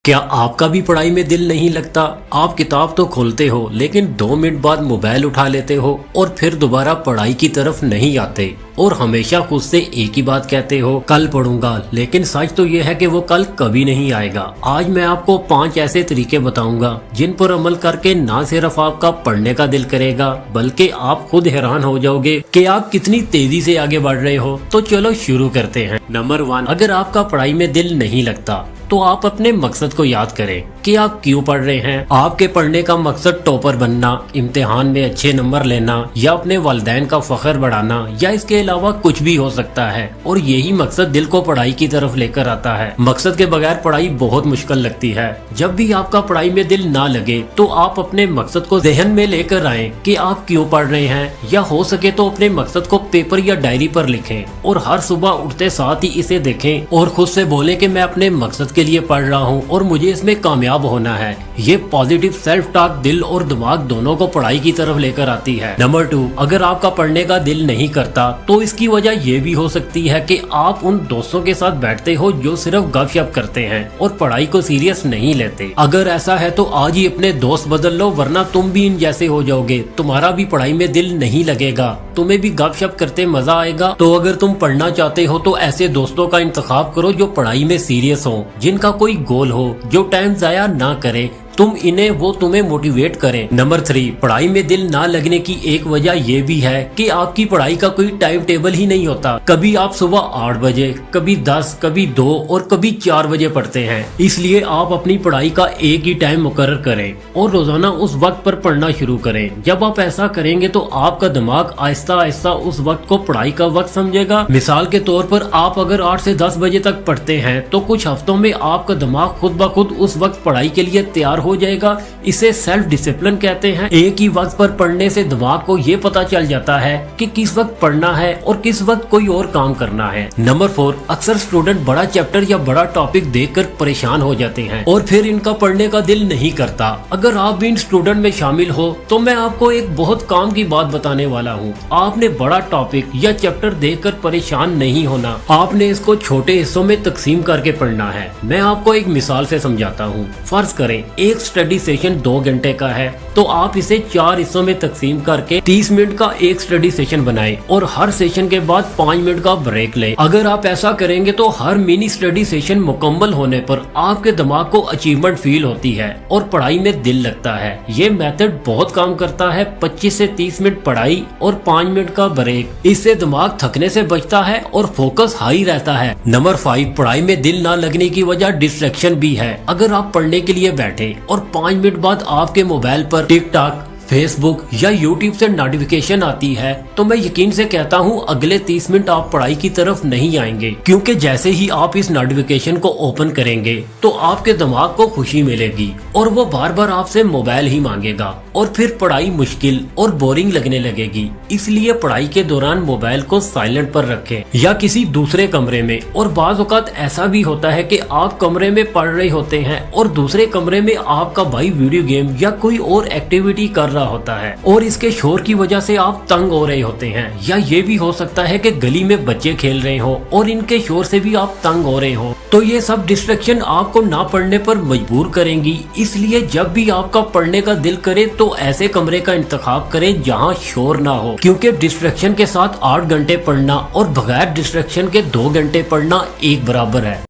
क्या आपका भी पढ़ाई में दिल नहीं लगता? आप किताब तो खोलते हो लेकिन 2 मिनट बाद मोबाइल उठा लेते हो और फिर दोबारा पढ़ाई की तरफ नहीं आते और हमेशा खुद से एक ही बात कहते हो, कल पढ़ूंगा। लेकिन सच तो ये है कि वो कल कभी नहीं आएगा। आज मैं आपको 5 ऐसे तरीके बताऊंगा जिन पर अमल करके ना सिर्फ आपका पढ़ने का दिल करेगा बल्कि आप खुद हैरान हो जाओगे कि आप कितनी तेजी से आगे बढ़ रहे हो। तो चलो शुरू करते हैं। नंबर 1, अगर आपका पढ़ाई में दिल नहीं लगता तो आप अपने मकसद को याद करें कि आप क्यों पढ़ रहे हैं। आपके पढ़ने का मकसद टॉपर बनना, इम्तिहान में अच्छे नंबर लेना या अपने वालिदैन का फख्र बढ़ाना या इसके अलावा कुछ भी हो सकता है और यही मकसद दिल को पढ़ाई की तरफ लेकर आता है। मकसद के बगैर पढ़ाई बहुत मुश्किल लगती है। जब भी आपका पढ़ाई में दिल ना लगे तो आप अपने मकसद को ज़हन में लेकर आए कि आप क्यों पढ़ रहे हैं, या हो सके तो अपने मकसद को पेपर या डायरी पर लिखें और हर सुबह उठते साथ ही इसे देखें और खुद से बोले कि मैं अपने मकसद के लिए पढ़ रहा हूँ और मुझे इसमें कामयाब होना है। ये पॉजिटिव सेल्फ टॉक दिल और दिमाग दोनों को पढ़ाई की तरफ लेकर आती है। नंबर 2, अगर आपका पढ़ने का दिल नहीं करता तो इसकी वजह ये भी हो सकती है कि आप उन दोस्तों के साथ बैठते हो जो सिर्फ गपशप करते हैं और पढ़ाई को सीरियस नहीं लेते। अगर ऐसा है तो आज ही अपने दोस्त बदल लो, वरना तुम भी इन जैसे हो जाओगे। तुम्हारा भी पढ़ाई में दिल नहीं लगेगा, तुम्हें भी गपशप करते मजा आएगा। तो अगर तुम पढ़ना चाहते हो तो ऐसे दोस्तों का इंतखाब करो जो पढ़ाई में सीरियस हो, जिनका कोई गोल हो, जो टाइम जाया ना करे तुम इन्हें, वो तुम्हें मोटिवेट करें। नंबर 3, पढ़ाई में दिल ना लगने की एक वजह ये भी है कि आपकी पढ़ाई का कोई टाइम टेबल ही नहीं होता। कभी आप सुबह 8 बजे, कभी 10, कभी 2 और कभी 4 बजे पढ़ते हैं। इसलिए आप अपनी पढ़ाई का एक ही टाइम मुकर्रर करें और रोजाना उस वक्त पर पढ़ना शुरू करें। जब आप ऐसा करेंगे तो आपका दिमाग आहिस्ता आहिस्ता उस वक्त को पढ़ाई का वक्त समझेगा। मिसाल के तौर पर आप अगर 8 से 10 बजे तक पढ़ते हैं तो कुछ हफ्तों में आपका दिमाग खुद ब खुद उस वक्त पढ़ाई के लिए तैयार हो जाएगा। इसे सेल्फ डिसिप्लिन कहते हैं। एक ही वक्त पर पढ़ने से दिमाग को ये पता चल जाता है कि किस वक्त पढ़ना है और किस वक्त कोई और काम करना है। नंबर 4, अक्सर स्टूडेंट बड़ा चैप्टर या बड़ा टॉपिक देखकर परेशान हो जाते हैं और फिर इनका पढ़ने का दिल नहीं करता। अगर आप भी इन स्टूडेंट में शामिल हो तो मैं आपको एक बहुत काम की बात बताने वाला हूँ। आपने बड़ा टॉपिक या चैप्टर देखकर परेशान नहीं होना, आपने इसको छोटे हिस्सों में तकसीम करके पढ़ना है। मैं आपको एक मिसाल से समझाता हूँ। फर्ज करें एक स्टडी सेशन 2 घंटे का है तो आप इसे 4 हिस्सों में तकसीम करके 30 मिनट का एक स्टडी सेशन बनाएं और हर सेशन के बाद 5 मिनट का ब्रेक लें। अगर आप ऐसा करेंगे तो हर मिनी स्टडी सेशन मुकम्मल होने पर आपके दिमाग को अचीवमेंट फील होती है और पढ़ाई में दिल लगता है। ये मेथड बहुत काम करता है। 25 से 30 मिनट पढ़ाई और 5 मिनट का ब्रेक, इससे दिमाग थकने से बचता है और फोकस हाई रहता है। नंबर 5, पढ़ाई में दिल ना लगने की वजह डिस्ट्रैक्शन भी है। अगर आप पढ़ने के लिए बैठे और 5 मिनट बाद आपके मोबाइल पर टिकटॉक, फेसबुक या यूट्यूब से नोटिफिकेशन आती है तो मैं यकीन से कहता हूँ अगले 30 मिनट आप पढ़ाई की तरफ नहीं आएंगे, क्योंकि जैसे ही आप इस नोटिफिकेशन को ओपन करेंगे तो आपके दिमाग को खुशी मिलेगी और वो बार बार आपसे मोबाइल ही मांगेगा और फिर पढ़ाई मुश्किल और बोरिंग लगने लगेगी। इसलिए पढ़ाई के दौरान मोबाइल को साइलेंट पर रखें या किसी दूसरे कमरे में। और बाज़ औक़ात ऐसा भी होता है कि आप कमरे में पढ़ रहे होते हैं और दूसरे कमरे में आपका भाई वीडियो गेम या कोई और एक्टिविटी कर होता है और इसके शोर की वजह से आप तंग हो रहे होते हैं। या ये भी हो सकता है कि गली में बच्चे खेल रहे हो और इनके शोर से भी आप तंग हो रहे हो। तो ये सब डिस्ट्रैक्शन आपको ना पढ़ने पर मजबूर करेंगी। इसलिए जब भी आपका पढ़ने का दिल करे तो ऐसे कमरे का इंतखाब करें जहाँ शोर ना हो, क्योंकि डिस्ट्रैक्शन के साथ 8 घंटे पढ़ना और बगैर डिस्ट्रैक्शन के 2 घंटे पढ़ना एक बराबर है।